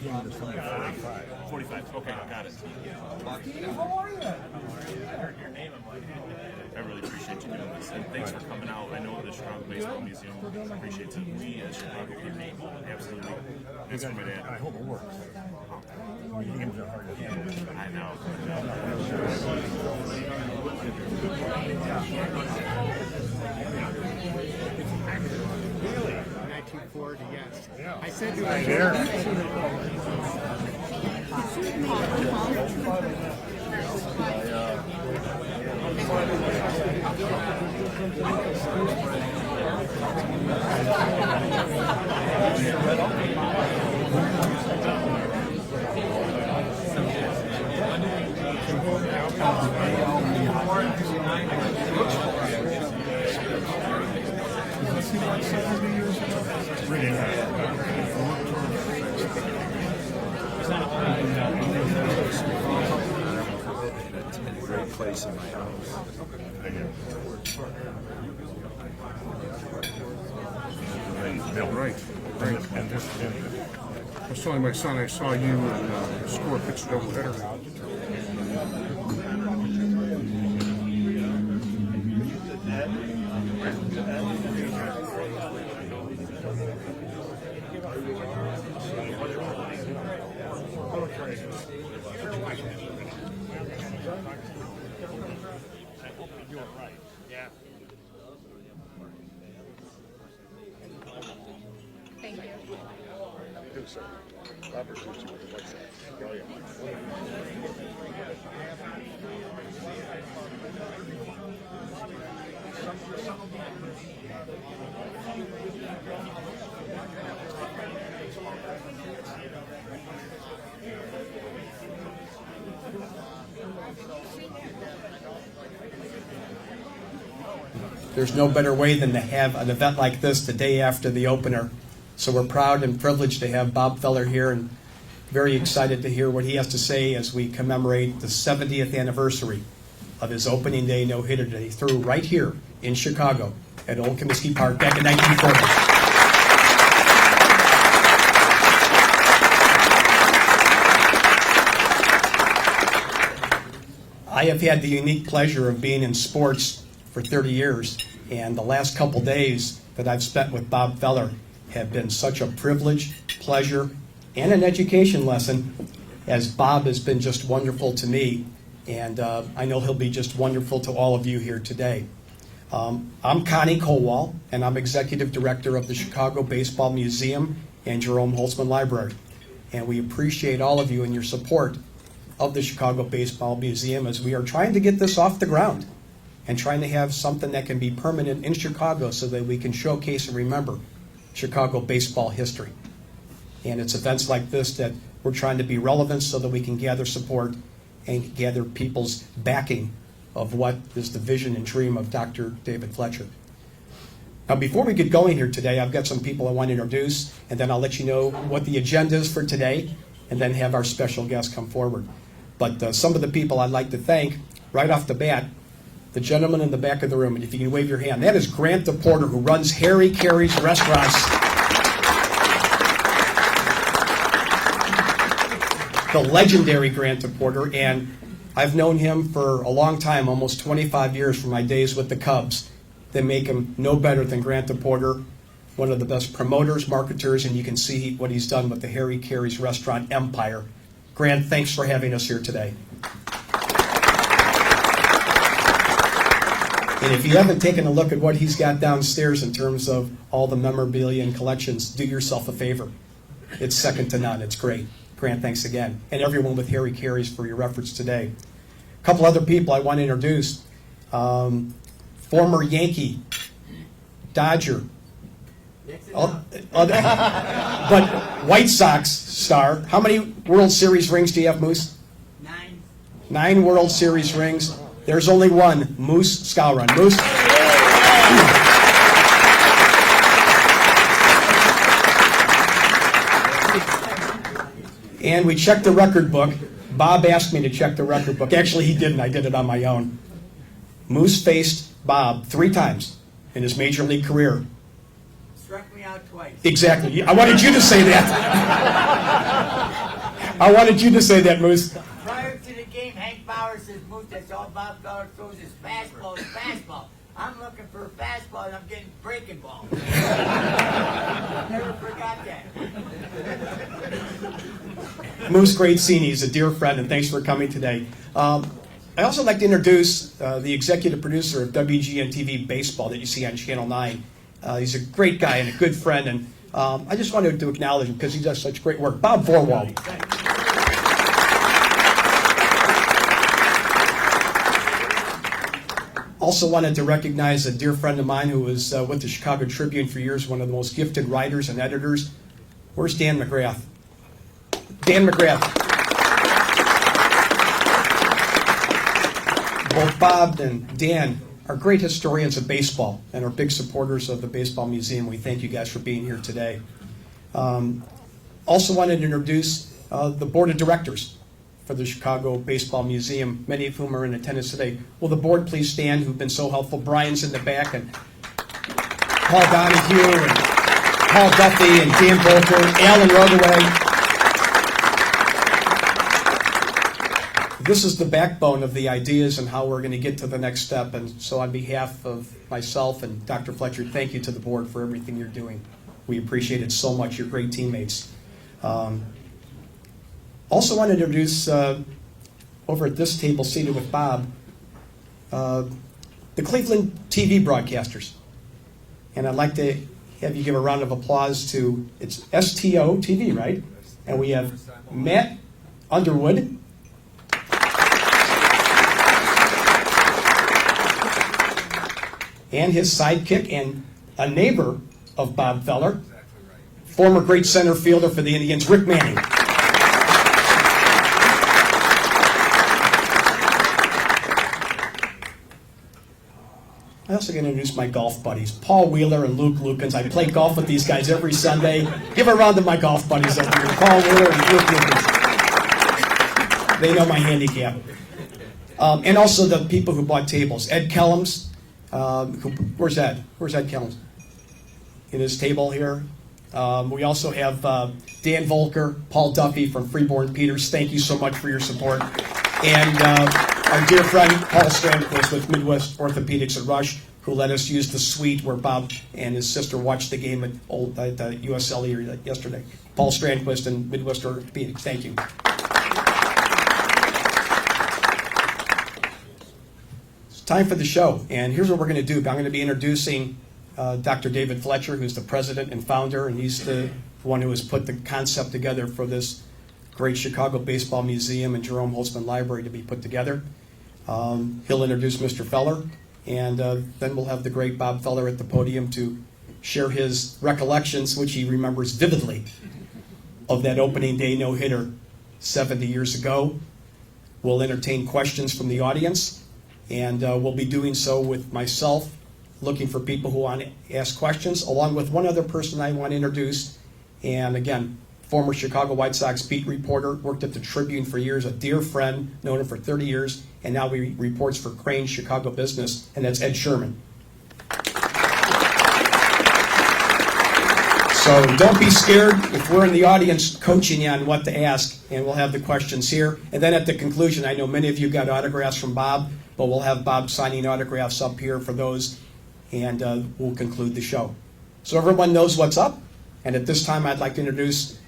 King is number 45. 45. Okay, got it. How are you? I heard your name. I'm like, I really appreciate you doing this, and thanks for coming out. I know the Chicago Baseball Museum appreciates it. We as Chicago people, absolutely. It's from my dad. I hope it works. I mean, games are hard to handle. I know. Really? 1940, yes. Yeah. I said to Right her, there. Really Great place in my house. Right. And this, I was telling my son I saw you score a pitch doubleheader. Thank you. Good, sir. Robert shoots you with the White Sox. Oh, yeah. There's no better way than to have an event like this the day after the opener. So we're proud and privileged to have Bob Feller here, and very excited to hear what he has to say as we commemorate the 70th anniversary of his opening day no-hitter that he threw right here in Chicago at Old Comiskey Park back in 1940. I have had the unique pleasure of being in sports for 30 years, and the last couple days that I've spent with Bob Feller have been such a privilege, pleasure, and an education lesson, as Bob has been just wonderful to me, and I know he'll be just wonderful to all of you here today. I'm Connie Kowal, and I'm Executive Director of the Chicago Baseball Museum and Jerome Holtzman Library, and we appreciate all of you and your support of the Chicago Baseball Museum as we are trying to get this off the ground and trying to have something that can be permanent in Chicago so that we can showcase and remember Chicago baseball history. And it's events like this that we're trying to be relevant so that we can gather support and gather people's backing of what is the vision and dream of Dr. David Fletcher. Now, before we get going here today, I've got some people I want to introduce, and then I'll let you know what the agenda is for today, and then have our special guest come forward. But some of the people I'd like to thank right off the bat, the gentleman in the back of the room, and if you can wave your hand, that is Grant DePorter, who runs Harry Carey's Restaurants. The legendary Grant DePorter, and I've known him for a long time, almost 25 years from my days with the Cubs. They make him no better than Grant DePorter, one of the best promoters, marketers, and you can see what he's done with the Harry Carey's Restaurant empire. Grant, thanks for having us here today. And if you haven't taken a look at what he's got downstairs in terms of all the memorabilia and collections, do yourself a favor. It's second to none. It's great. Grant, thanks again. And everyone with Harry Carey's for your efforts today. A couple other people I want to introduce. Former Yankee, Dodger, but White Sox star. How many World Series rings do you have, Moose? 9. 9 World Series rings. There's only one, Moose Skowron. Moose? And we checked the record book. Bob asked me to check the record book. Actually, he didn't. I did it on my own. Moose faced Bob 3 times in his major league career. Struck me out twice. Exactly. I wanted you to say that. I wanted you to say that, Moose. Prior to the game, Hank Bauer says, Moose, that's all Bob Feller throws is fastball is fastball. I'm looking for a fastball and I'm getting breaking ball. Never forgot that. Moose Gracini is a dear friend, and thanks for coming today. I also like to introduce the executive producer of WGN TV Baseball that you see on Channel 9. He's a great guy and a good friend, and I just wanted to acknowledge him because he does such great work. Bob Vorwald. Also wanted to recognize a dear friend of mine who was with the Chicago Tribune for years, one of the most gifted writers and editors. Where's Dan McGrath? Dan McGrath. Both Bob and Dan are great historians of baseball and are big supporters of the Baseball Museum. We thank you guys for being here today. Also wanted to introduce the board of directors for the Chicago Baseball Museum, many of whom are in attendance today. Will the board please stand, who've been so helpful? Brian's in the back, and Paul Donahue, and Paul Duffy, and Dan Volker, Alan Rugaway. This is the backbone of the ideas and how we're going to get to the next step. And so on behalf of myself and Dr. Fletcher, thank you to the board for everything you're doing. We appreciate it so much. You're great teammates. Also want to introduce, over at this table seated with Bob, the Cleveland TV broadcasters. And I'd like to have you give a round of applause to, it's STO TV, right? And we have Matt Underwood. And his sidekick and a neighbor of Bob Feller, former great center fielder for the Indians, Rick Manning. I also going to introduce my golf buddies, Paul Wheeler and Luke Lukens. I play golf with these guys every Sunday. Give a round to my golf buddies over here, Paul Wheeler and Luke Lukens. They know my handicap. And also the people who bought tables, Ed Kellums. Where's Ed? Where's Ed Kellums? In his table here. We also have Dan Volker, Paul Duffy from Freeborn Peters. Thank you so much for your support. And our dear friend Paul Strandquist with Midwest Orthopedics at Rush, who let us use the suite where Bob and his sister watched the game at the USL yesterday. Paul Strandquist and Midwest Orthopedics. Thank you. Time for the show, and here's what we're going to do. I'm going to be introducing Dr. David Fletcher, who's the president and founder, and he's the one who has put the concept together for this great Chicago Baseball Museum and Jerome Holtzman Library to be put together. He'll introduce Mr. Feller, and then we'll have the great Bob Feller at the podium to share his recollections, which he remembers vividly, of that opening day no-hitter 70 years ago. We'll entertain questions from the audience. And we'll be doing so with myself, looking for people who want to ask questions, along with one other person I want to introduce. And again, former Chicago White Sox beat reporter, worked at the Tribune for years, a dear friend, known him for 30 years, and now he reports for Crain's Chicago Business, and that's Ed Sherman. So don't be scared if we're in the audience coaching you on what to ask, and we'll have the questions here. And then at the conclusion, I know many of you got autographs from Bob, but we'll have Bob signing autographs up here for those, and we'll conclude the show. So everyone knows what's up, and at this time I'd like to introduce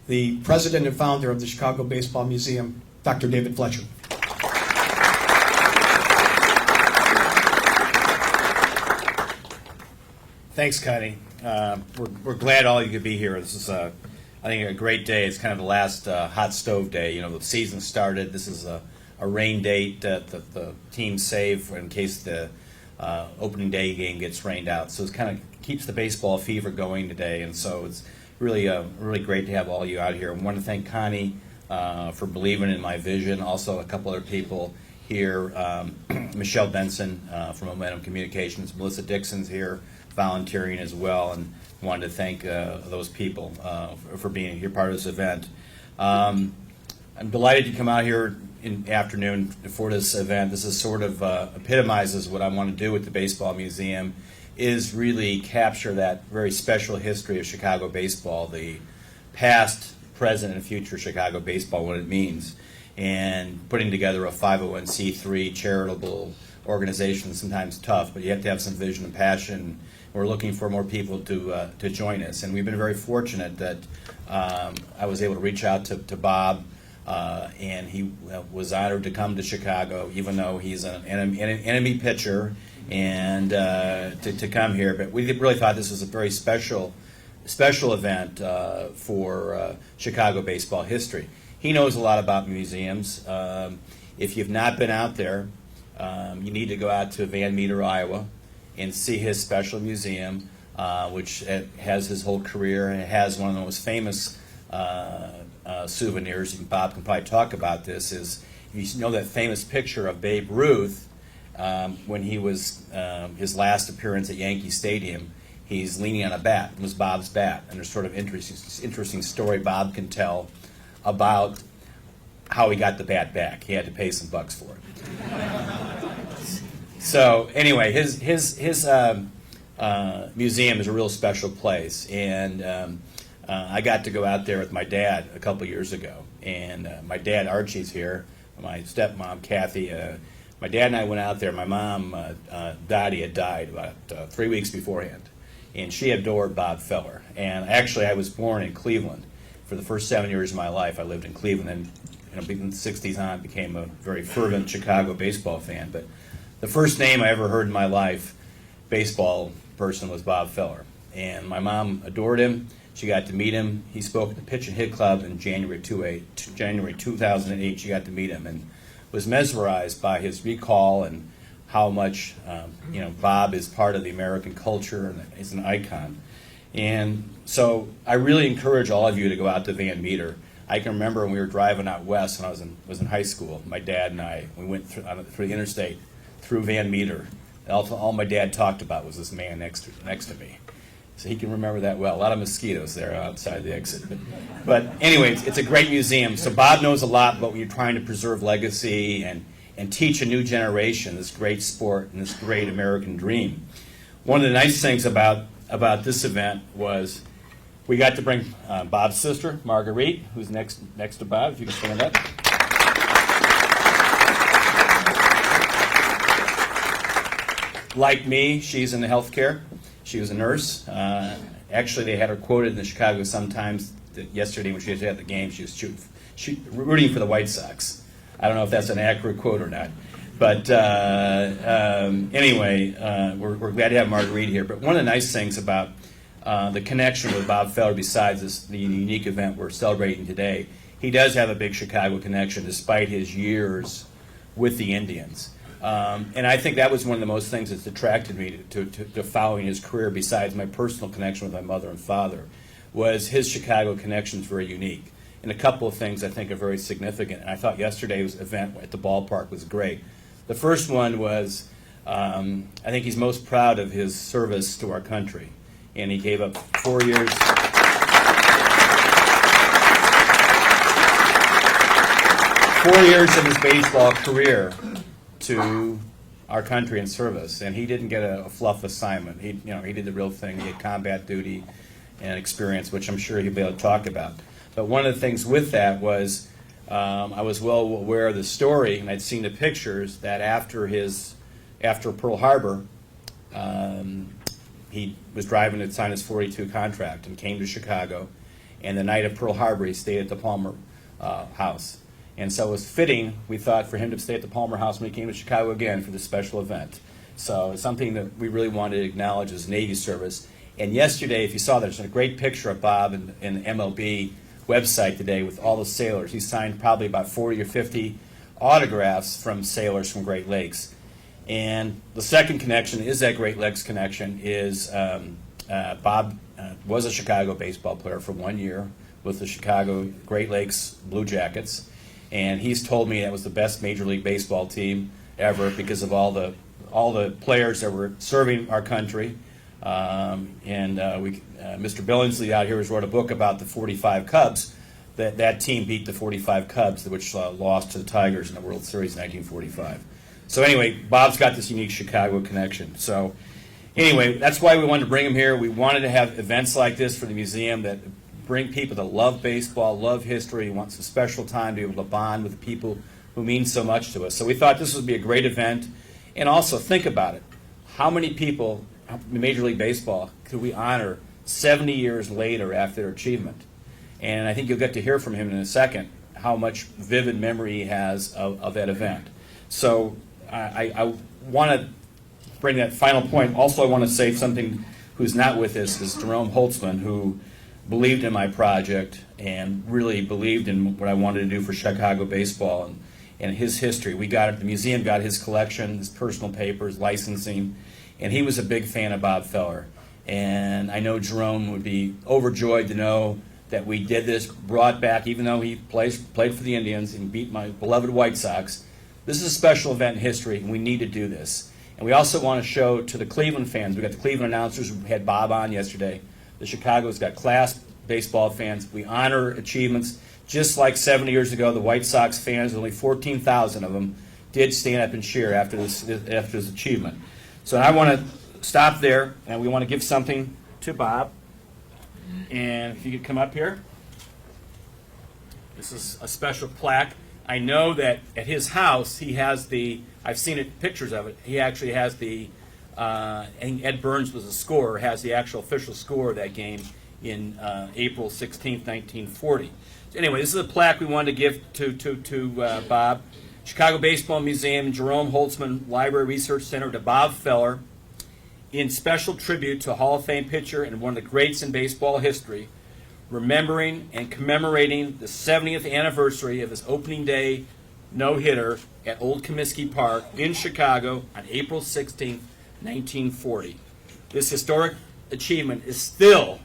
the president and founder of the Chicago Baseball Museum, Dr. David Fletcher. Thanks, Connie. We're glad all you could be here. This is, I think, a great day. It's kind of the last hot stove day. You know, the season started. This is a rain date that the team save in case the opening day game gets rained out. So it kind of keeps the baseball fever going today. And so it's really great to have all you out here. I want to thank Connie for believing in my vision. Also, a couple other people here. Michelle Benson from Momentum Communications. Melissa Dixon's here, volunteering as well, and wanted to thank those people for being here, part of this event. I'm delighted to come out here in the afternoon for this event. This is sort of epitomizes what I want to do with the Baseball Museum, is really capture that very special history of Chicago baseball, the past, present and future Chicago baseball, what it means, and putting together a 501c3 charitable organization is sometimes tough, but you have to have some vision and passion. We're looking for more people to join us, and we've been very fortunate that I was able to reach out to Bob, and he was honored to come to Chicago, even though he's an enemy pitcher, and to come here. But we really thought this was a very special event for Chicago baseball history. He knows a lot about museums. If you've not been out there, you need to go out to Van Meter, Iowa, and see his special museum, which has his whole career, and it has one of the most famous souvenirs, and Bob can probably talk about this, is you know that famous picture of Babe Ruth when he was his last appearance at Yankee Stadium. He's leaning on a bat. It was Bob's bat, and there's sort of interesting story Bob can tell about how he got the bat back. He had to pay some bucks for it. So anyway, his museum is a real special place, and I got to go out there with my dad a couple years ago, and my dad Archie's here, my stepmom Kathy. My dad and I went out there. My mom Dottie had died about 3 weeks beforehand, and she adored Bob Feller. And actually, I was born in Cleveland. For the first 7 years of my life, I lived in Cleveland, and in the 60s on, became a very fervent Chicago baseball fan. But the first name I ever heard in my life, baseball person, was Bob Feller. And my mom adored him. She got to meet him. He spoke at the Pitch and Hit Club in January 2008. She got to meet him and was mesmerized by his recall and how much Bob is part of the American culture and is an icon. And so I really encourage all of you to go out to Van Meter. I can remember when we were driving out west when I was in high school, my dad and I, we went through the interstate through Van Meter. All my dad talked about was this man next to me. So he can remember that well. A lot of mosquitoes there outside the exit. But anyway, it's a great museum. So Bob knows a lot about when you're trying to preserve legacy and teach a new generation this great sport and this great American dream. One of the nice things about this event was we got to bring Bob's sister, Marguerite, who's next to Bob, if you can stand up. Like me, she's in the healthcare. She was a nurse. Actually, they had her quoted in the Chicago Sun-Times that yesterday when she was at the game, she was rooting for the White Sox. I don't know if that's an accurate quote or not. But anyway, we're glad to have Marguerite here. But one of the nice things about the connection with Bob Feller, besides the unique event we're celebrating today, he does have a big Chicago connection despite his years with the Indians. And I think that was one of the most things that's attracted me to following his career, besides my personal connection with my mother and father, was his Chicago connection is very unique. And a couple of things I think are very significant. And I thought yesterday's event at the ballpark was great. The first one was, I think he's most proud of his service to our country. And he gave up 4 years. 4 years of his baseball career to our country in service, and he didn't get a fluff assignment. He did the real thing. He had combat duty and experience, which I'm sure he'll be able to talk about. But one of the things with that was I was well aware of the story, and I'd seen the pictures that after Pearl Harbor, he was driving to sign his 42 contract and came to Chicago, and the night of Pearl Harbor, he stayed at the Palmer House. And so it was fitting, we thought, for him to stay at the Palmer House when he came to Chicago again for this special event. So it's something that we really wanted to acknowledge as Navy service. And yesterday, if you saw, there's a great picture of Bob in the MLB website today with all the sailors. He signed probably about 40 or 50 autographs from sailors from Great Lakes. And the second connection is that Great Lakes connection is Bob was a Chicago baseball player for 1 year with the Chicago Great Lakes Blue Jackets. And he's told me that was the best Major League Baseball team ever because of all the players that were serving our country. Mr. Billingsley out here has wrote a book about the 45 Cubs. That team beat the 45 Cubs, which lost to the Tigers in the World Series in 1945. So anyway, Bob's got this unique Chicago connection. So anyway, that's why we wanted to bring him here. We wanted to have events like this for the museum that bring people that love baseball, love history, wants a special time to be able to bond with people who mean so much to us. So we thought this would be a great event. And also, think about it. How many people in Major League Baseball could we honor 70 years later after their achievement? And I think you'll get to hear from him in a second how much vivid memory he has of that event. So I want to bring that final point. Also, I want to say something who's not with us is Jerome Holtzman, who believed in my project and really believed in what I wanted to do for Chicago baseball and his history. The museum got his collection, his personal papers, licensing, and he was a big fan of Bob Feller. And I know Jerome would be overjoyed to know that we did this, brought back, even though he played for the Indians and beat my beloved White Sox. This is a special event in history, and we need to do this. And we also want to show to the Cleveland fans, we got the Cleveland announcers, we had Bob on yesterday. The Chicago's got class baseball fans. We honor achievements. Just like 70 years ago, the White Sox fans, only 14,000 of them, did stand up and cheer after this achievement. So I want to stop there, and we want to give something to Bob. And if you could come up here. This is a special plaque. I know that at his house he has I've seen pictures of it, he actually has I think Ed Burns was a scorer, has the actual official score of that game in April 16th, 1940. So anyway, this is a plaque we wanted to give to Bob. Chicago Baseball Museum, Jerome Holtzman Library Research Center to Bob Feller, in special tribute to a Hall of Fame pitcher and one of the greats in baseball history, remembering and commemorating the 70th anniversary of his opening day no-hitter at Old Comiskey Park in Chicago on April 16, 1940. This historic achievement is still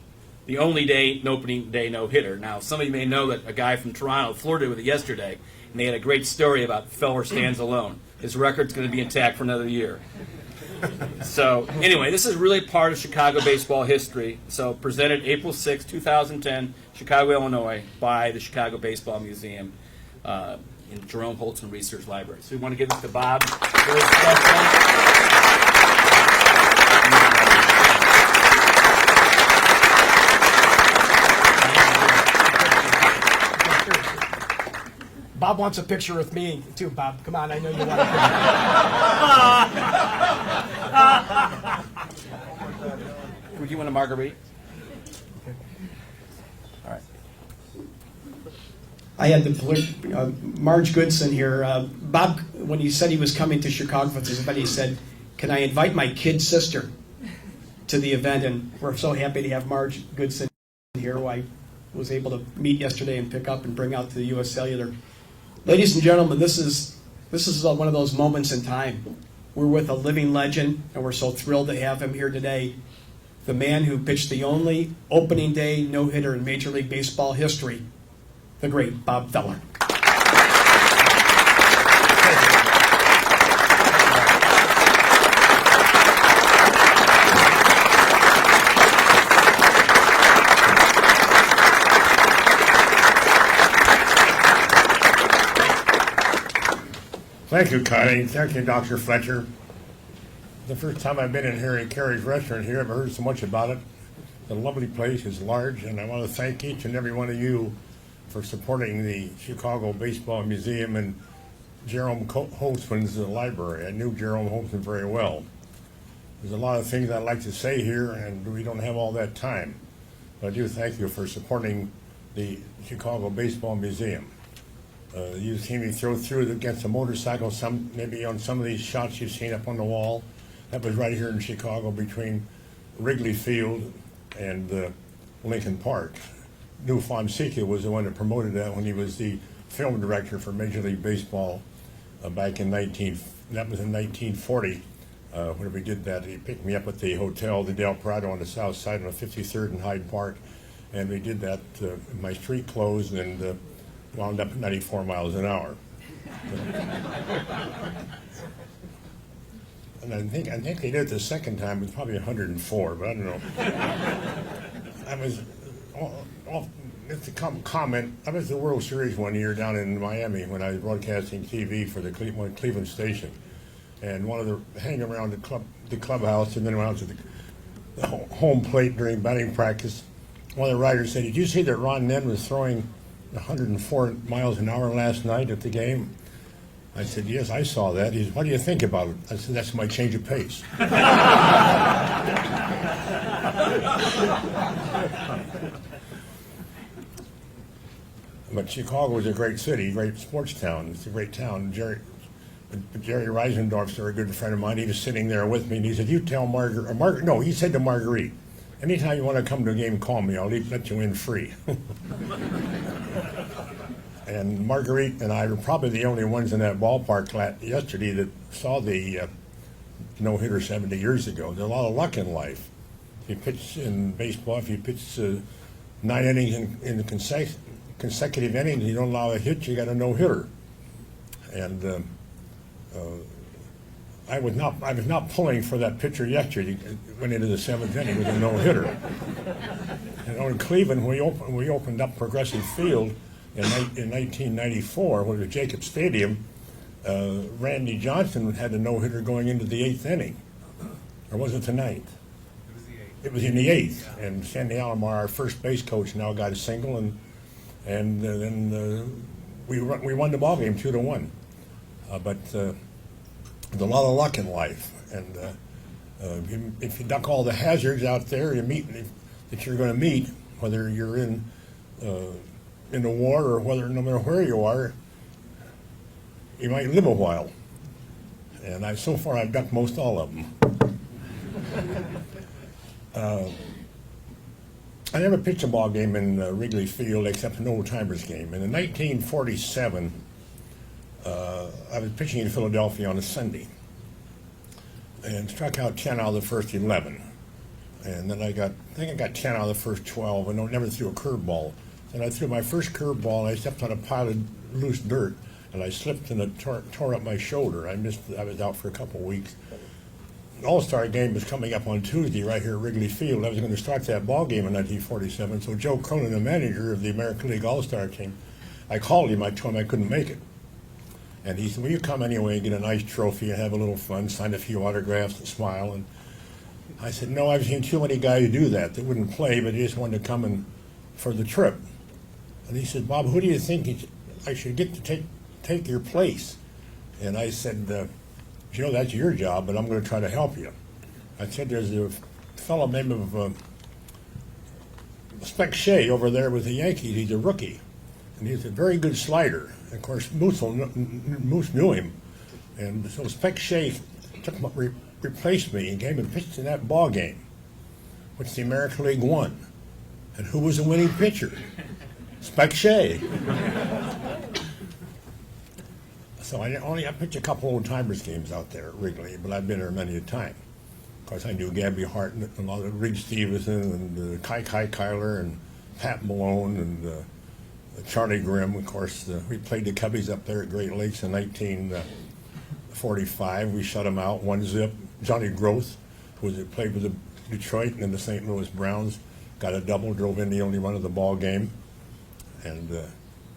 the only opening day no-hitter. Now, some of you may know that a guy from Toronto, Florida, with it yesterday, and they had a great story about Feller stands alone. His record's going to be intact for another year. So anyway, this is really part of Chicago baseball history. So presented April 6, 2010, Chicago, Illinois, by the Chicago Baseball Museum in Jerome Holtzman Research Library. So we want to give this to Bob. Very special. Bob wants a picture with me too, Bob. Come on, I know you want a Would you want a margarita? All right. I had Marge Goodson here. Bob, when he said he was coming to Chicago for this event, he said, "Can I invite my kid sister to the event?" And we're so happy to have Marge Goodson here, who I was able to meet yesterday and pick up and bring out to the U.S. Cellular. Ladies and gentlemen, this is one of those moments in time. We're with a living legend, and we're so thrilled to have him here today. The man who pitched the only opening day no-hitter in Major League Baseball history, the great Bob Feller. Thank you, Connie. Thank you, Dr. Fletcher. The first time I've been in Harry Carey's restaurant here, I've heard so much about it. The lovely place is large, and I want to thank each and every one of you for supporting the Chicago Baseball Museum and Jerome Holtzman's library. I knew Jerome Holtzman very well. There's a lot of things I'd like to say here, and we don't have all that time. But I do thank you for supporting the Chicago Baseball Museum. You've seen me throw through against a motorcycle, maybe on some of these shots you've seen up on the wall. That was right here in Chicago between Wrigley Field and Lincoln Park. Lou Fonseca was the one that promoted that when he was the film director for Major League Baseball back in 1940. When we did that, he picked me up at the Hotel the Del Prado on the south side on 53rd and Hyde Park, and we did that in my street clothes and wound up at 94 miles an hour. And I think they did it the second time. It was probably 104, but I don't know. I was it's a comment. I was at the World Series one year down in Miami when I was broadcasting TV for the Cleveland station, and one of the hanging around the clubhouse and then around to the home plate during batting practice. one of the writers said, "Did you see that Ron Nen was throwing 104 miles an hour last night at the game?" I said, "Yes, I saw that." He said, "What do you think about it?" I said, "That's my change of pace." But Chicago is a great city, great sports town. It's a great town. Jerry Reisendorf's a good friend of mine. He was sitting there with me, and he said, "You tell Marguerite." No, he said to Marguerite, "Anytime you want to come to a game, call me. I'll let you in free." And Marguerite and I were probably the only ones in that ballpark yesterday that saw the no-hitter 70 years ago. There's a lot of luck in life. If you pitch in baseball, if you pitch 9 innings in consecutive innings, you don't allow a hit, you got a no-hitter. And I was not pulling for that pitcher yesterday. Went into the 7th inning with a no-hitter. And in Cleveland, we opened up Progressive Field in 1994, when it was Jacob Stadium. Randy Johnson had a no-hitter going into the 8th inning, or was it the 9th? It was in the 8th, and Sandy Alomar, our first base coach, now got a single, and then we won the ball game 2-1. But there's a lot of luck in life, and if you duck all the hazards out there that you're going to meet, whether you're in the war or whether no matter where you are, you might live a while. And so far I've ducked most all of them. I never pitched a ball game in Wrigley Field except an old-timers game. And in 1947, I was pitching in Philadelphia on a Sunday and struck out 10 out of the first 11. And then I think I got 10 out of the first 12, and never threw a curveball. And I threw my first curveball, and I stepped on a pile of loose dirt, and I slipped and it tore up my shoulder. I was out for a couple of weeks. An All-Star game was coming up on Tuesday right here at Wrigley Field. I was going to start that ball game in 1947. So Joe Cronin, the manager of the American League All-Star team, I called him. I told him I couldn't make it. And he said, "Will you come anyway and get a nice trophy and have a little fun, sign a few autographs and smile?" And I said, "No, I've seen too many guys do that. They wouldn't play, but they just wanted to come for the trip." And he said, "Bob, who do you think I should get to take your place?" And I said, "Joe, that's your job, but I'm going to try to help you." I said, "There's a fellow named Spec Shea over there with the Yankees. He's a rookie, and he's a very good slider." And of course, Moose knew him, and so Spec Shea replaced me and came and pitched in that ball game, which the American League won. And who was the winning pitcher? Spec Shea. So I pitched a couple old-timers games out there at Wrigley, but I've been there many a time. Of course, I knew Gabby Hart and a lot of Reed Stevenson and Kai Kyler and Pat Malone and Charlie Grimm. Of course, we played the Cubbies up there at Great Lakes in 1945. We shut them out 1-0. Johnny Groth, who played with the Detroit and the St. Louis Browns, got a double, drove in the only run of the ball game. And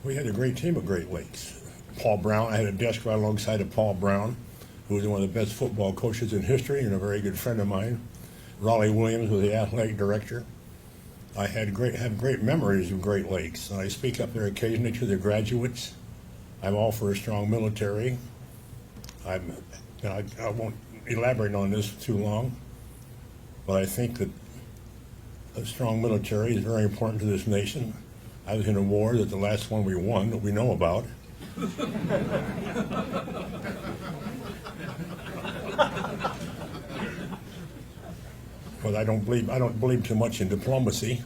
we had a great team at Great Lakes. Paul Brown, I had a desk right alongside of Paul Brown, who was one of the best football coaches in history and a very good friend of mine. Raleigh Williams was the athletic director. I have great memories of Great Lakes. And I speak up there occasionally to the graduates. I'm all for a strong military. I won't elaborate on this too long, but I think that a strong military is very important to this nation. I was in a war that the last one we won that we know about. But I don't believe too much in diplomacy.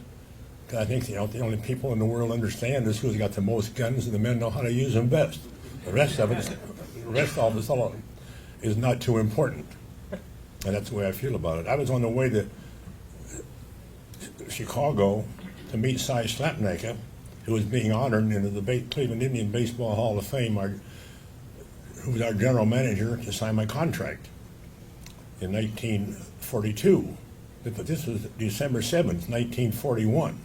I think the only people in the world understand is who's got the most guns, and the men know how to use them best. The rest of it is not too important, and that's the way I feel about it. I was on the way to Chicago to meet Cy Slapnaka, who was being honored in the Cleveland Indian Baseball Hall of Fame, who was our general manager, to sign my contract in 1942. But this was December 7th, 1941.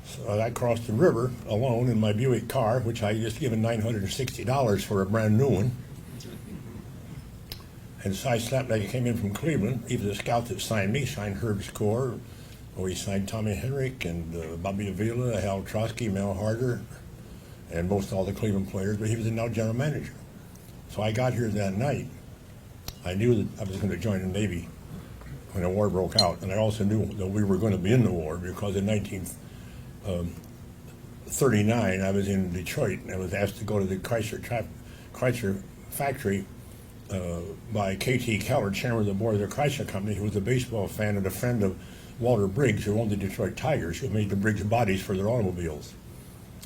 So I crossed the river alone in my Buick car, which I had just given $960 for a brand new one. And Cy Slapnaka came in from Cleveland. He was a scout that signed me, signed Herb Score, We signed Tommy Henrik and Bobby Avila, Hal Trotsky, Mel Harder, and most all the Cleveland players, but he was the now general manager. So I got here that night. I knew that I was going to join the Navy when the war broke out, and I also knew that we were going to be in the war because in 1939 I was in Detroit and I was asked to go to the Chrysler factory by K.T. Keller, chairman of the board of the Chrysler Company, who was a baseball fan and a friend of Walter Briggs, who owned the Detroit Tigers, who made the Briggs bodies for their automobiles.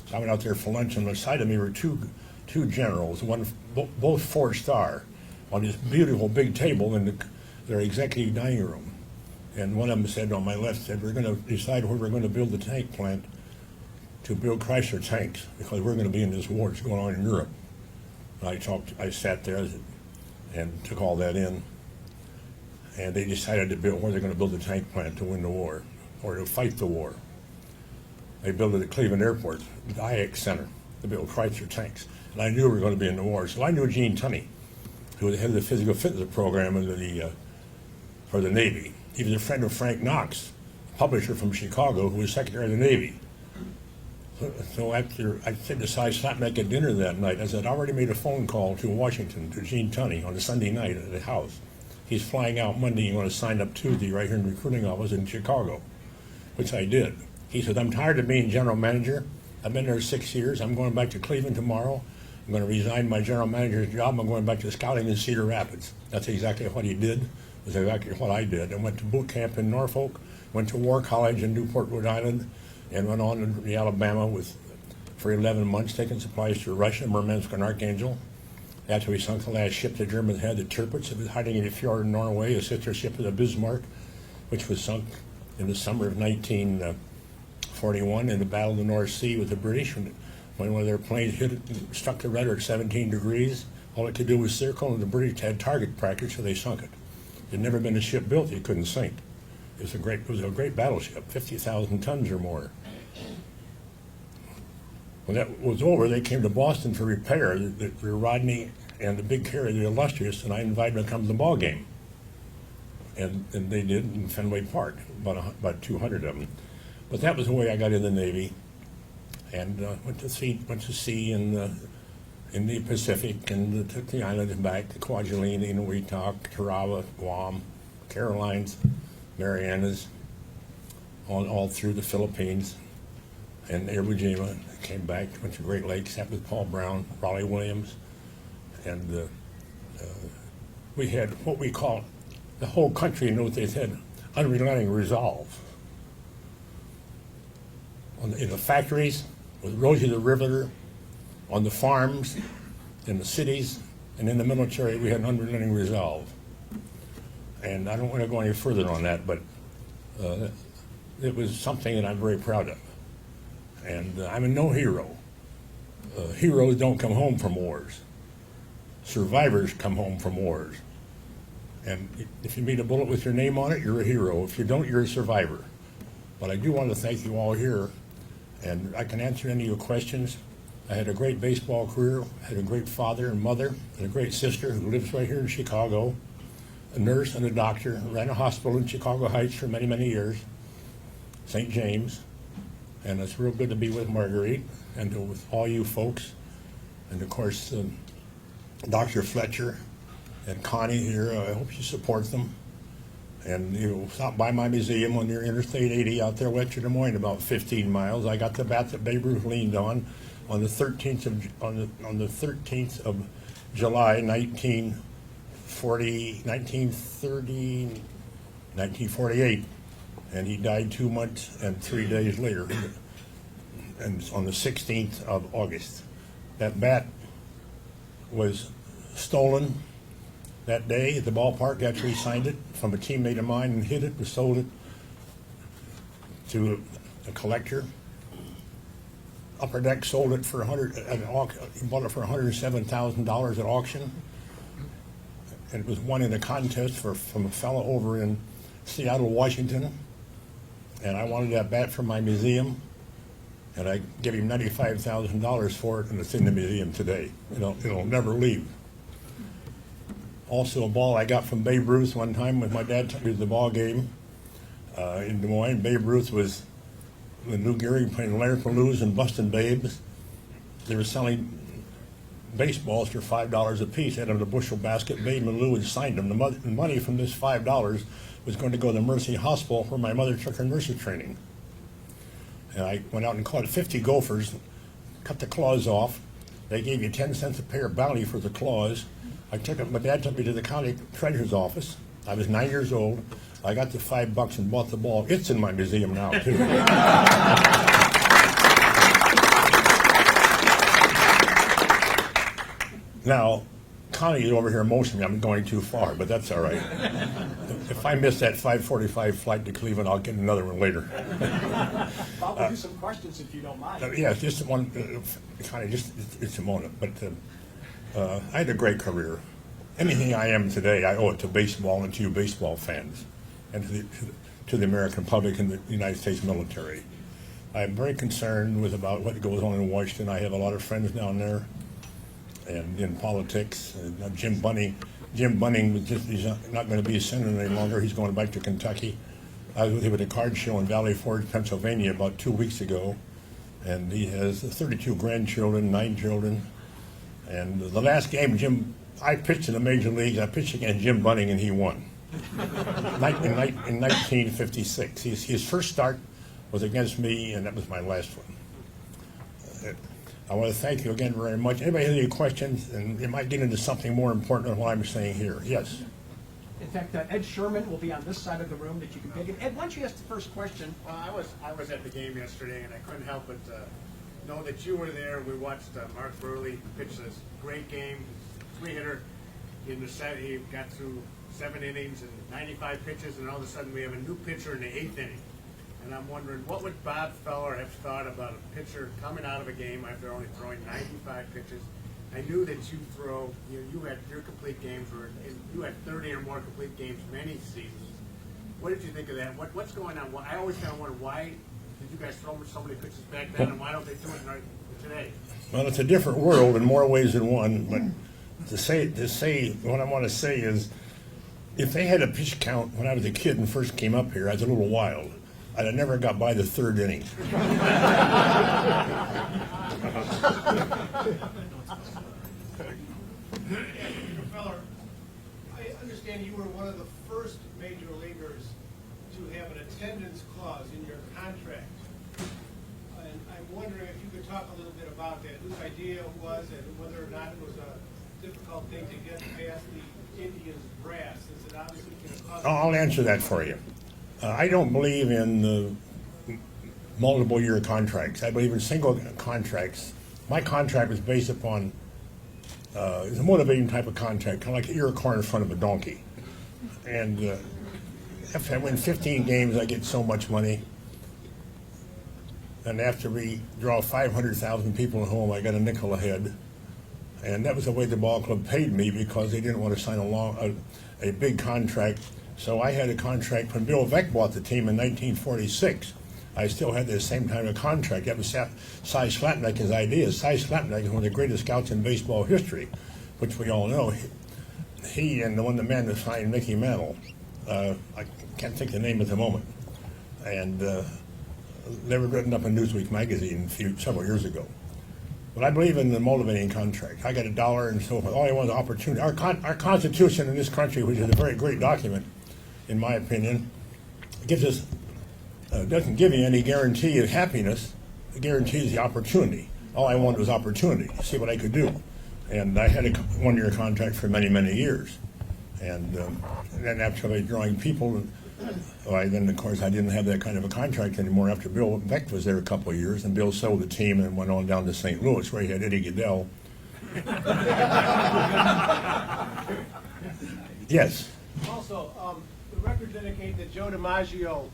So I went out there for lunch, and beside of me were two generals, both 4-star, on this beautiful big table in their executive dining room. And one of them said, on my left, said, we're going to decide where we're going to build the tank plant to build Chrysler tanks, because we're going to be in this war that's going on in Europe. And I sat there and took all that in, and they decided to build where they're going to build the tank plant to win the war, or to fight the war. They built it at Cleveland Airport, the IX Center, to build Chrysler tanks. And I knew we were going to be in the war, so I knew Gene Tunney, who was the head of the physical fitness program for the Navy. He was a friend of Frank Knox, publisher from Chicago, who was Secretary of the Navy. So after I said to Cy Slapneck at dinner that night, I said, I already made a phone call to Washington, to Gene Tunney, on a Sunday night at the house. He's flying out Monday, you want to sign up Tuesday right here in the recruiting office in Chicago, which I did. He said, I'm tired of being general manager. I've been there 6 years. I'm going back to Cleveland tomorrow. I'm going to resign my general manager's job. I'm going back to scouting in Cedar Rapids. That's exactly what he did. That's exactly what I did. I went to boot camp in Norfolk, went to War College in Newport, Rhode Island, and went on to Alabama for 11 months, taking supplies to Russia, Murmansk, and Archangel. After we sunk the last ship the Germans had, the Tirpitz, it was hiding in the fjord in Norway, a sister ship of the Bismarck, which was sunk in the summer of 1941 in the Battle of the North Sea with the British. When one of their planes hit it, struck the rudder at 17 degrees. All it could do was circle, and the British had target practice, so they sunk it. There'd never been a ship built that couldn't sink. It was a great battleship, 50,000 tons or more. When that was over, they came to Boston for repair. The Rodney and the big carrier, the Illustrious, and I invited them to come to the ball game. And they did in Fenway Park, about 200 of them. But that was the way I got in the Navy, and went to sea in the Pacific, and took the islands back to Kwajalein, Inuiatok, Tarawa, Guam, Carolines, Marianas, all through the Philippines, and Iwo Jima. Came back, went to Great Lakes, sat with Paul Brown, Raleigh Williams, and we had what we call, the whole country in those days had unrelenting resolve. In the factories, with Rosie the Riveter, on the farms, in the cities, and in the military, we had an unrelenting resolve. And I don't want to go any further on that, but it was something that I'm very proud of. And I'm no hero. Heroes don't come home from wars. Survivors come home from wars. And if you meet a bullet with your name on it, you're a hero. If you don't, you're a survivor. But I do want to thank you all here, and I can answer any of your questions. I had a great baseball career, I had a great father and mother, and a great sister who lives right here in Chicago, a nurse and a doctor, ran a hospital in Chicago Heights for many, many years, St. James. And it's real good to be with Marguerite and with all you folks. And of course, Dr. Fletcher and Connie here, I hope you support them. And stop by my museum on your Interstate 80 out there west of Des Moines, about 15 miles. I got the bat that Babe Ruth leaned on the 13th of July, 1948. And he died 2 months and 3 days later, and on the 16th of August. That bat was stolen that day at the ballpark. Actually signed it from a teammate of mine and hid it and sold it to a collector. Upper Deck sold it for he bought it for $107,000 at auction. And it was won in a contest from a fellow over in Seattle, Washington. And I wanted that bat for my museum, and I gave him $95,000 for it, and it's in the museum today. It'll never leave. Also, a ball I got from Babe Ruth one time when my dad took me to the ball game. In Des Moines, Babe Ruth was with Lou Gehrig playing Larry Lewis and Bustin' Babes. They were selling baseballs for $5 a piece out of the bushel basket. Babe and Lou had signed them. The money from this $5 was going to go to Mercy Hospital where my mother took her nursing training. And I went out and caught 50 gophers, cut the claws off. They gave you 10 cents a pair bounty for the claws. My dad took me to the county treasurer's office. I was 9 years old. I got the $5 and bought the ball. It's in my museum now, too. Now, Connie is over here motioning me. I'm going too far, but that's all right. If I miss that 5:45 flight to Cleveland, I'll get another one later. Bob, we'll do some questions if you don't mind. Yeah, just one, Connie, it's a moment. But I had a great career. Anything I am today, I owe it to baseball and to you baseball fans and to the American public and the United States military. I'm very concerned about what goes on in Washington. I have a lot of friends down there and in politics. Jim Bunning he's not going to be a senator any longer. He's going back to Kentucky. I was with him at a card show in Valley Forge, Pennsylvania about 2 weeks ago, and he has 32 grandchildren, 9 children. And the last game, I pitched in the major leagues. I pitched against Jim Bunning, and he won. In 1956. His first start was against me, and that was my last one. I want to thank you again very much. Anybody have any questions? And it might get into something more important than what I'm saying here. Yes. In fact, Ed Sherman will be on this side of the room that you can pick it. Ed, why don't you ask the first question? Well, I was at the game yesterday, and I couldn't help but know that you were there. We watched Mark Burley pitch this great game, 3-hitter in the set. He got through 7 innings and 95 pitches, and all of a sudden we have a new pitcher in the 8th inning. And I'm wondering, what would Bob Feller have thought about a pitcher coming out of a game after only throwing 95 pitches? I knew that you had your complete games, you had 30 or more complete games many seasons. What did you think of that? What's going on? I always kind of wonder, why did you guys throw so many pitches back then, and why don't they do it today? Well, it's a different world in more ways than one. But to say what I want to say is, if they had a pitch count when I was a kid and first came up here, I was a little wild. I'd have never got by the 3rd inning. Mr. Feller, I understand you were one of the first major leaguers to have an attendance clause in your contract. And I'm wondering if you could talk a little bit about that, whose idea it was, and whether or not it was a difficult thing to get past the Indians' brass, since it obviously can cause... I'll answer that for you. I don't believe in multiple year contracts. I believe in single contracts. My contract was based upon it's a motivating type of contract, kind of like you're a car in front of a donkey. And if I win 15 games, I get so much money. And after we draw 500,000 people at home, I got a nickel a head. And that was the way the ball club paid me, because they didn't want to sign a big contract. So I had a contract when Bill Veeck bought the team in 1946. I still had the same kind of contract. That was Cy Slapneck's idea. Cy Slapneck is one of the greatest scouts in baseball history, which we all know. He and the man that signed Mickey Mantle, I can't think the name at the moment, and they were written up in Newsweek magazine several years ago. But I believe in the motivating contract. I got $1 and so forth. All I want is opportunity. Our Constitution in this country, which is a very great document, in my opinion, gives us doesn't give you any guarantee of happiness. It guarantees the opportunity. All I wanted was opportunity, to see what I could do. And I had a 1-year contract for many, many years. And then after I was drawing people, then of course I didn't have that kind of a contract anymore after Bill Veeck was there a couple of years, and Bill sold the team and went on down to St. Louis, where he had Eddie Goodell. Yes. Also, the records indicate that Joe DiMaggio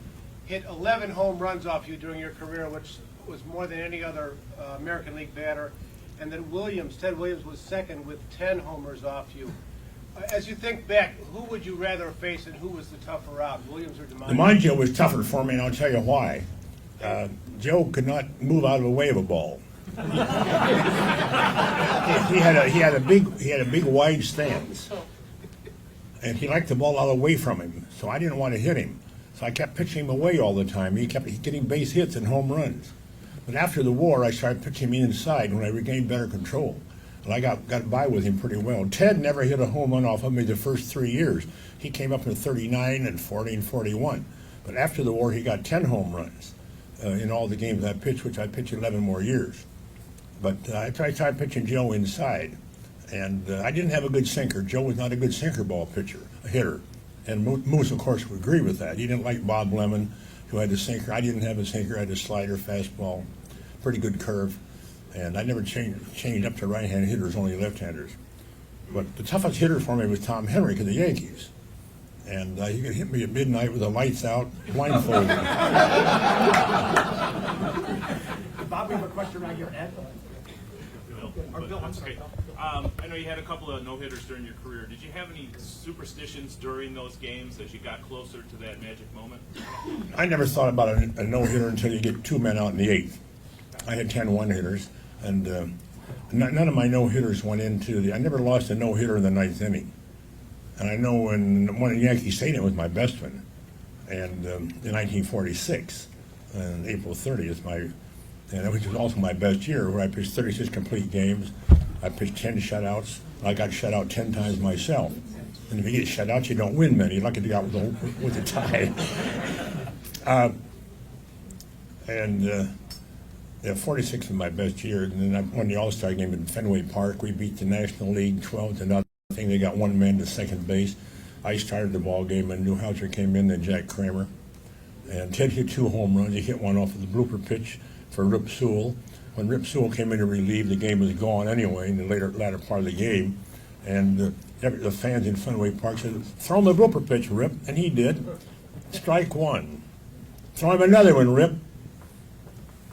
hit 11 home runs off you during your career, which was more than any other American League batter, and that Ted Williams was second with 10 homers off you. As you think back, who would you rather face, and who was the tougher out, Williams or DiMaggio? DiMaggio was tougher for me, and I'll tell you why. Joe could not move out of the way of a ball. he had a big wide stance, and he liked the ball out away from him. So I didn't want to hit him. So I kept pitching him away all the time. He kept getting base hits and home runs. But after the war, I started pitching him inside when I regained better control. And I got by with him pretty well. Ted never hit a home run off of me the first 3 years. He came up in 39 and 40 and 41. But after the war, he got 10 home runs in all the games I pitched, which I pitched 11 more years. But I tried pitching Joe inside. And I didn't have a good sinker. Joe was not a good sinker ball hitter. And Moose, of course, would agree with that. He didn't like Bob Lemon, who had a sinker. I didn't have a sinker. I had a slider, fastball, pretty good curve. And I never changed up to right-hand hitters, only left-handers. But the toughest hitter for me was Tom Henry of the Yankees. And he could hit me at midnight with the lights out, blindfolded. Bob, we have a question right here, Ed. Bill, okay. I know you had a couple of no-hitters during your career. Did you have any superstitions during those games as you got closer to that magic moment? I never thought about a no-hitter until you get 2 men out in the 8th. I had 10 one-hitters, and none of my no-hitters went into I never lost a no-hitter in the 9th inning. And I know when one in Yankee Stadium was my best one, and in 1946, and April 30th, which was also my best year, where I pitched 36 complete games. I pitched 10 shutouts. I got shut out 10 times myself. And if you get shut out, you don't win many. You're lucky to get out with a tie. 46 was my best year. And then I won the All-Star game in Fenway Park. We beat the National League 12-0. They got one man to second base. I started the ball game, and Newhouser came in, and Jack Kramer. And Ted hit 2 home runs. He hit one off of the blooper pitch for Rip Sewell. When Rip Sewell came in to relieve, the game was gone anyway in the latter part of the game. And the fans in Fenway Park said, "Throw him the blooper pitch, Rip." And he did. Strike 1. Throw him another one, Rip.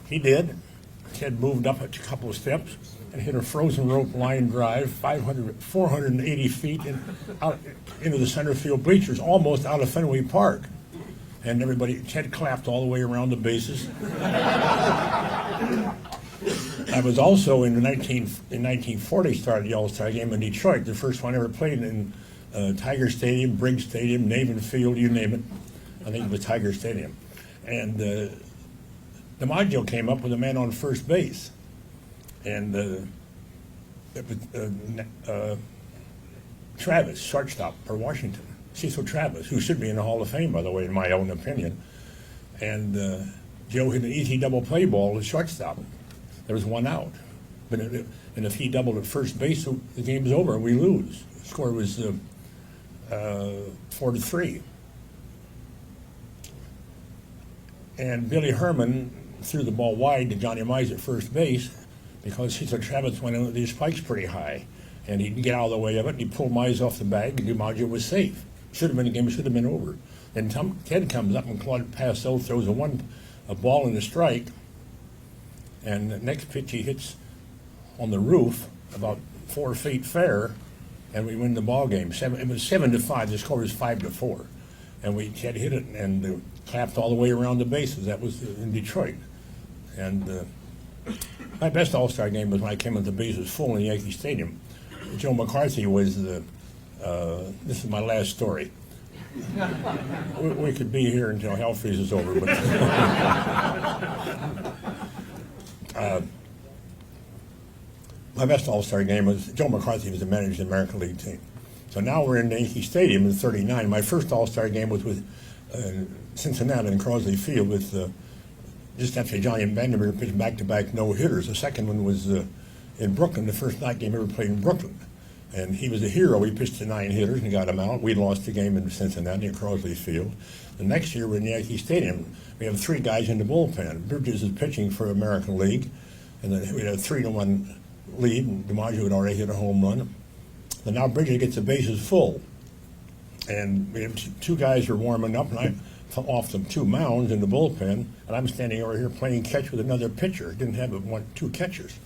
He did. Ted moved up a couple of steps and hit a frozen rope line drive 480 feet out into the center field bleachers, almost out of Fenway Park. And Ted clapped all the way around the bases. I was also in 1940 started the All-Star game in Detroit, the first one I ever played in Tiger Stadium, Briggs Stadium, Navin Field, you name it. I think it was Tiger Stadium. And DiMaggio came up with a man on first base. And it was Travis, shortstop for Washington. Cecil Travis, who should be in the Hall of Fame, by the way, in my own opinion. And Joe hit an easy double play ball at shortstop. There was one out. And if he doubled at first base, the game was over and we lose. The score was 4-3. And Billy Herman threw the ball wide to Johnny Mize at first base because Cecil Travis went in with these spikes pretty high. And he didn't get out of the way of it, and he pulled Mize off the bag, and DiMaggio was safe. The game should have been over. Then Ted comes up, and Claude Passeau throws a ball in the strike, and the next pitch he hits on the roof about 4 feet fair, and we win the ball game. It was 7-5. The score was 5-4, and Ted hit it and clapped all the way around the bases. That was in Detroit, and my best All-Star game was when I came in the bases full in Yankee Stadium. Joe McCarthy was this is my last story. We could be here until hell freezes over, but my best All-Star game was Joe McCarthy was the manager of the American League team. So now we're in Yankee Stadium in '39. My first All-Star game was with Cincinnati in Crosley Field with just after Johnny Vandermeer pitched back-to-back no-hitters. The second one was in Brooklyn, the first night game ever played in Brooklyn. And he was a hero. He pitched to 9 hitters and got them out. We lost the game in Cincinnati at Crosley Field. The next year we're in Yankee Stadium. We have 3 guys in the bullpen. Bridges is pitching for American League. And then we had a 3-1 lead, and DiMaggio had already hit a home run. And now Bridges gets the bases full. And we have 2 guys who are warming up, and I fell off the 2 mounds in the bullpen, and I'm standing over here playing catch with another pitcher. Didn't have 2 catchers.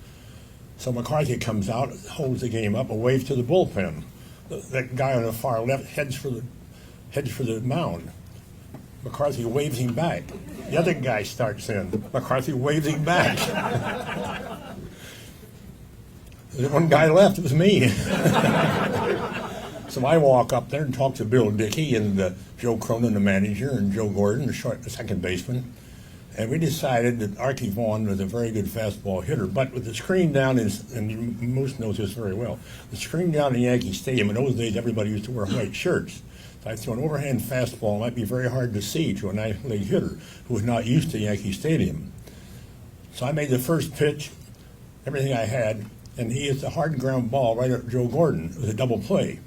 So McCarthy comes out, holds the game up, and waves to the bullpen. That guy on the far left heads for the mound. McCarthy waves him back. The other guy starts in. McCarthy waves him back. There's one guy left. It was me. So I walk up there and talk to Bill Dickey and Joe Cronin, the manager, and Joe Gordon, the second baseman. And we decided that Archie Vaughn was a very good fastball hitter. But with the screen down, and Moose knows this very well, the screen down in Yankee Stadium, in those days everybody used to wear white shirts. So I threw an overhand fastball, might be very hard to see to a nice leg hitter who was not used to Yankee Stadium. So I made the first pitch, everything I had, and he hit a hard ground ball right at Joe Gordon. It was a double play.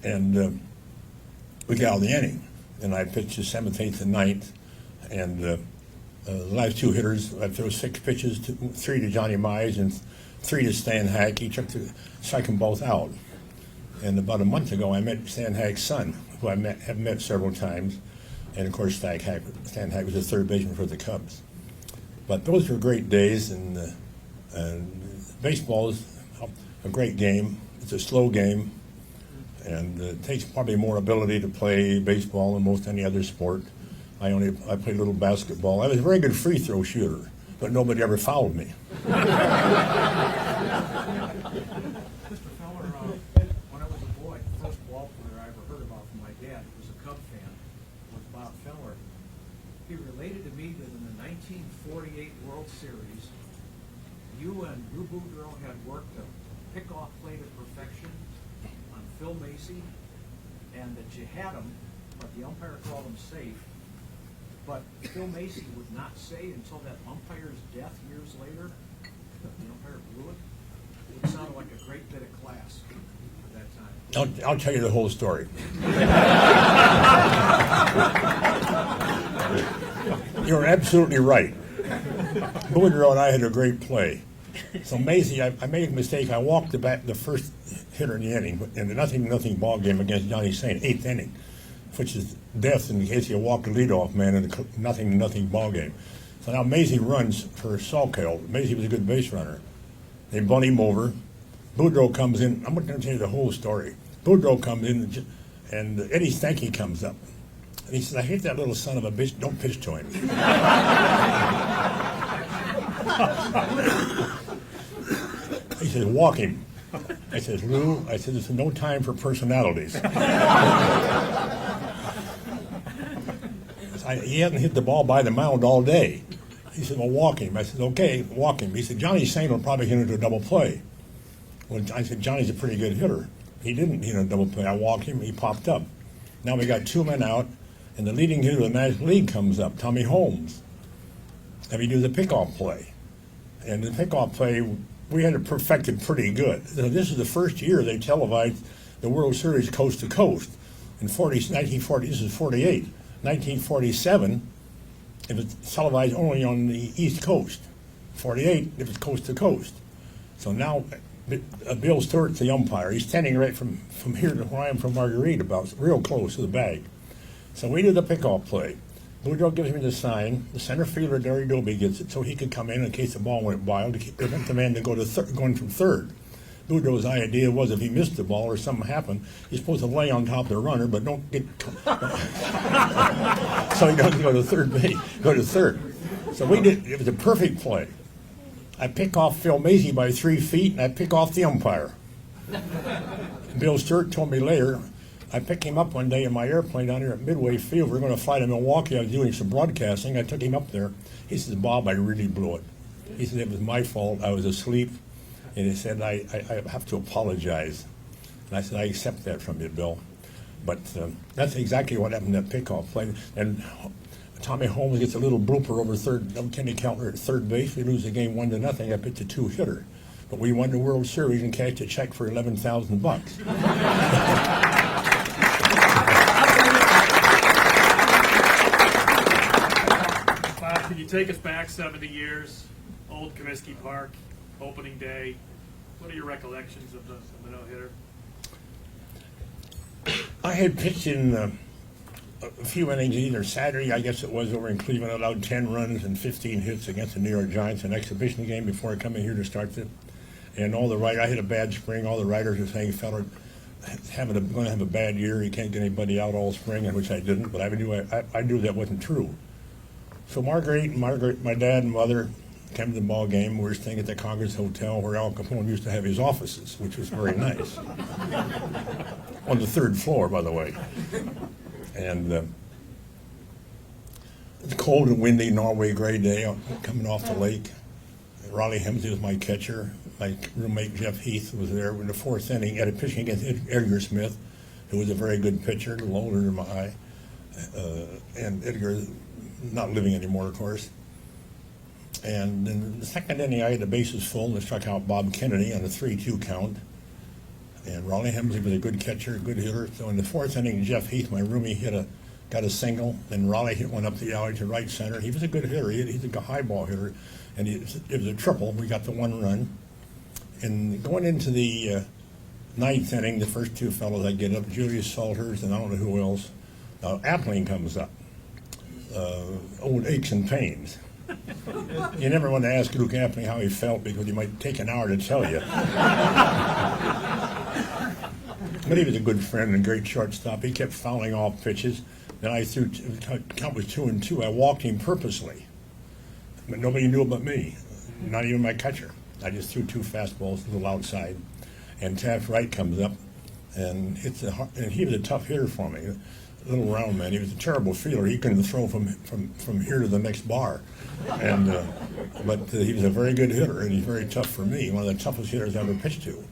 And we got out of the inning. And I pitched the 7th, 8th, and 9th. And the last two hitters, I threw 6 pitches, 3 to Johnny Mize and 3 to Stan Hack. He took to strike them both out. And about a month ago, I met Stan Hack's son, who I have met several times. And of course, Stan Hack was the third baseman for the Cubs. But those were great days, and baseball is a great game. It's a slow game, and it takes probably more ability to play baseball than most any other sport. I played a little basketball. I was a very good free throw shooter, but nobody ever fouled me. Mr. Feller, when I was a boy, the first ball player I ever heard about from my dad, who was a Cub fan, was Bob Feller. He related to me that in the 1948 World Series, you and Lou Boudreau had worked a pickoff play to perfection on Phil Macy, and that you had him, but the umpire called him safe. But Phil Macy would not say until that umpire's death years later that the umpire blew it. It sounded like a great bit of class at that time. I'll tell you the whole story. You're absolutely right. Boudreau and I had a great play. So Macy, I made a mistake. I walked the first hitter in the inning, in the nothing ball game against Johnny Saint, 8th inning, which is death in case you walk the leadoff man in a nothing ball game. So now Macy runs for Salkeld. Macy was a good base runner. They bunt him over. Boudreau comes in. I'm going to tell you the whole story. Boudreau comes in, and Eddie Stanky comes up. And he says, I hate that little son of a bitch. Don't pitch to him. He says, walk him. I says, Lou, I said, there's no time for personalities. He hasn't hit the ball by the mound all day. He said, well, walk him. I said, okay, walk him. He said, Johnny Saint will probably hit into a double play. Well, I said, Johnny's a pretty good hitter. He didn't hit a double play. I walked him, he popped up. Now we got 2 men out, and the leading hitter of the National League comes up, Tommy Holmes. And we do the pickoff play. And the pickoff play, we had it perfected pretty good. So this is the first year they televised the World Series coast to coast. In 1940, this is 48. 1947, it was televised only on the East Coast. 48, it was coast to coast. So now, Bill Stewart's the umpire. He's standing right from here to where I am from Marguerite, about real close to the bag. So we did the pickoff play. Boudreau gives me the sign. The center fielder, Derry Doby, gets it so he could come in case the ball went wild to prevent the man to go to going from third. Boudreau's idea was if he missed the ball or something happened, he's supposed to lay on top of the runner, but don't get so he doesn't go to third base, go to third. So we did. It was a perfect play. I pick off Phil Macy by 3 feet, and I pick off the umpire. Bill Stewart told me later, I picked him up one day in my airplane down here at Midway Field. We were going to fly to Milwaukee. I was doing some broadcasting. I took him up there. He says, Bob, I really blew it. He said, it was my fault. I was asleep. And he said, I have to apologize. And I said, I accept that from you, Bill. But that's exactly what happened in that pickoff play. And Tommy Holmes gets a little blooper over third. Kenny Keltner at third base. We lose the game 1-0. I pitched a 2-hitter. But we won the World Series and cashed a check for $11,000. Bob, can you take us back 70 years? Old Comiskey Park, opening day. What are your recollections of the no-hitter? I had pitched in a few innings either Saturday, I guess it was, over in Cleveland, allowed 10 runs and 15 hits against the New York Giants, an exhibition game before coming here to start it. And I hit a bad spring. All the writers were saying, Feller, going to have a bad year. He can't get anybody out all spring, and which I didn't. But I knew that wasn't true. So Marguerite, my dad and mother, came to the ball game. We were staying at the Congress Hotel where Al Capone used to have his offices, which was very nice. On the 3rd floor, by the way. And it's cold and windy, Norway gray day, coming off the lake. Raleigh Hemsley was my catcher. My roommate Jeff Heath was there in the 4th inning at a pitching against Edgar Smith, who was a very good pitcher, a little older than I. And Edgar not living anymore, of course. And in the 2nd inning, I had the bases full and struck out Bob Kennedy on a 3-2 count. And Raleigh Hemsley was a good catcher, a good hitter. So in the 4th inning, Jeff Heath, my roomie, got a single. Then Raleigh hit one up the alley to right center. He was a good hitter. He's a high ball hitter. And it was a triple. We got the 1 run. And going into the 9th inning, the first 2 fellows I get up, Julius Salters and I don't know who else. Appling comes up. Old aches and pains. You never want to ask Luke Appling how he felt because he might take an hour to tell you. But he was a good friend and a great shortstop. He kept fouling off pitches. Then I threw, count was 2-2. I walked him purposely. But nobody knew about me, not even my catcher. I just threw 2 fastballs a little outside. And Taft Wright comes up and hits and he was a tough hitter for me. A little round man. He was a terrible fielder. He couldn't throw from here to the next bar. And but he was a very good hitter, and he's very tough for me. One of the toughest hitters I ever pitched to.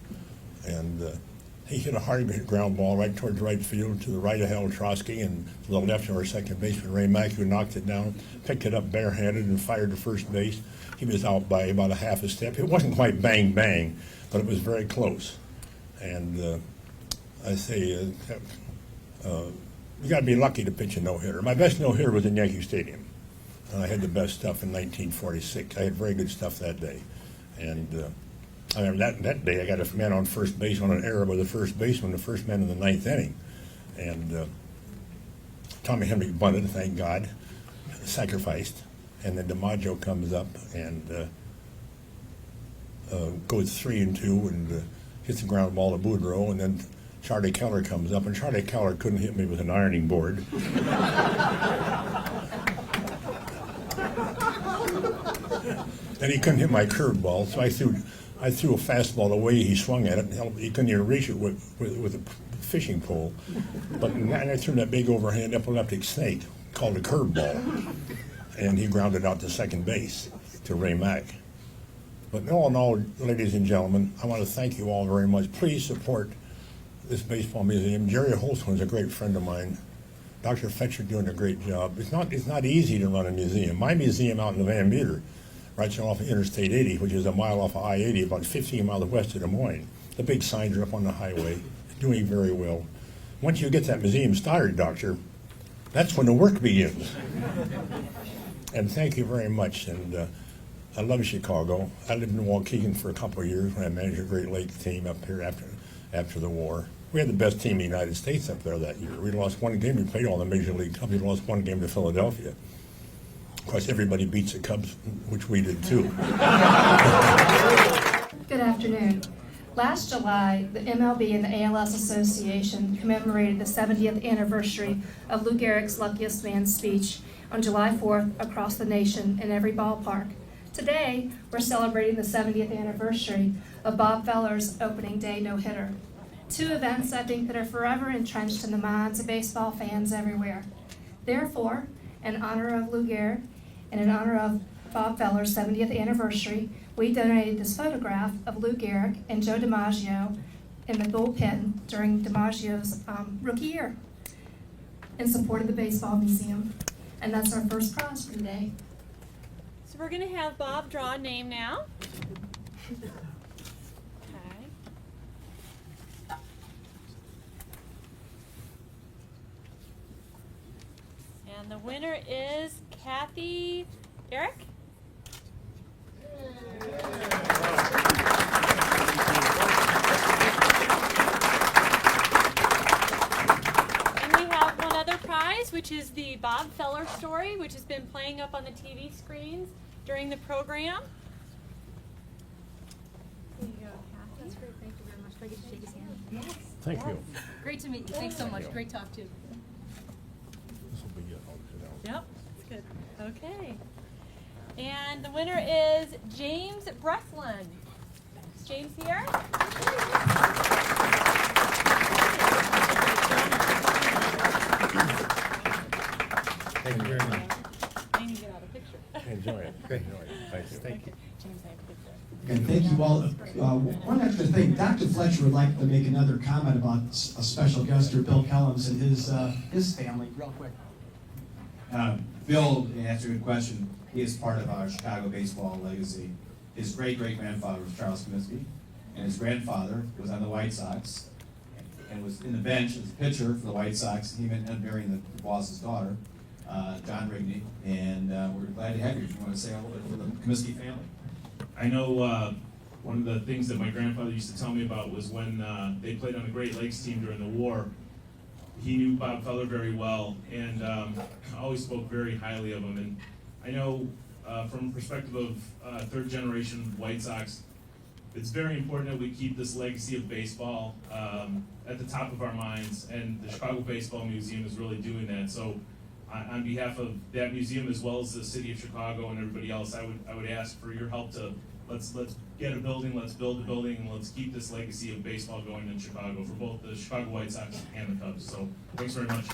And he hit a hard ground ball right towards right field to the right of Hal Trotsky and to the left of our second baseman Ray Mack, who knocked it down, picked it up barehanded and fired to first base. He was out by about a half a step. It wasn't quite bang bang, but it was very close. And I say. You got to be lucky to pitch a no-hitter. My best no-hitter was in Yankee Stadium. I had the best stuff in 1946. I had very good stuff that day. And I remember that day I got a man on first base on an error by the first baseman, the first man in the 9th inning. And Tommy Henry bunted, thank God, sacrificed. And then DiMaggio comes up and goes 3-2 and hits the ground ball to Boudreaux. And then Charlie Keller comes up, and Charlie Keller couldn't hit me with an ironing board. And he couldn't hit my curveball, so I threw a fastball the way he swung at it. He couldn't even reach it with a fishing pole. But and I threw that big overhand epileptic snake called a curveball, and he grounded out to second base to Ray Mack. But all in all, ladies and gentlemen, I want to thank you all very much. Please support this baseball museum. Jerry Holtzman is a great friend of mine. Dr. Fletcher doing a great job. It's not easy to run a museum. My museum out in the Van Meter, right off of Interstate 80, which is a mile off of I-80, about 15 miles west of Des Moines. The big signs are up on the highway. It's doing very well. Once you get that museum started, Doctor, that's when the work begins. And thank you very much. And I love Chicago. I lived in Waukegan for a couple of years when I managed a Great Lakes team up here after the war. We had the best team in the United States up there that year. We lost 1 game. We played all the Major League Cubs. We lost 1 game to Philadelphia. Of course, everybody beats the Cubs, which we did too. Good afternoon. Last July, the MLB and the ALS Association commemorated the 70th anniversary of Lou Gehrig's Luckiest Man speech on July 4th across the nation in every ballpark. Today, we're celebrating the 70th anniversary of Bob Feller's opening day no-hitter. 2 events I think that are forever entrenched in the minds of baseball fans everywhere. Therefore, in honor of Lou Gehrig and in honor of Bob Feller's 70th anniversary, we donated this photograph of Lou Gehrig and Joe DiMaggio in the bullpen during DiMaggio's rookie year in support of the Baseball Museum. And that's our first prize for today. So we're going to have Bob draw a name now. Okay. And the winner is Kathy Eric. And we have one other prize, which is the Bob Feller story, which has been playing up on the TV screens during the program. There you go, Kathy. That's great. Thank you very much. Do I get to shake his hand? Yes. Thank you. Great to meet you. Thanks so much. Great talk, too. This will be it. Yep, that's good. Okay. And the winner is James Breslin. Is James here? Thank you very much. I need to get out a picture. Enjoy it. Enjoy it. Thank you. Thank you. James, I have a picture. And thank you all. One extra thing, Dr. Fletcher would like to make another comment about a special guest here, Bill Kellums, and his family, real quick. Bill, to answer your question, he is part of our Chicago baseball legacy. His great-great-grandfather was Charles Comiskey, and his grandfather was on the White Sox and was in the bench as a pitcher for the White Sox. He ended up marrying the boss's daughter, John Rigney, and we're glad to have you. If you want to say a little bit for the Comiskey family. I know one of the things that my grandfather used to tell me about was when they played on the Great Lakes team during the war. He knew Bob Feller very well and always spoke very highly of him. And I know from the perspective of third generation White Sox, it's very important that we keep this legacy of baseball at the top of our minds, and the Chicago Baseball Museum is really doing that. So on behalf of that museum as well as the city of Chicago and everybody else, I would ask for your help to let's get a building, let's build a building, and let's keep this legacy of baseball going in Chicago for both the Chicago White Sox and the Cubs. So thanks very much.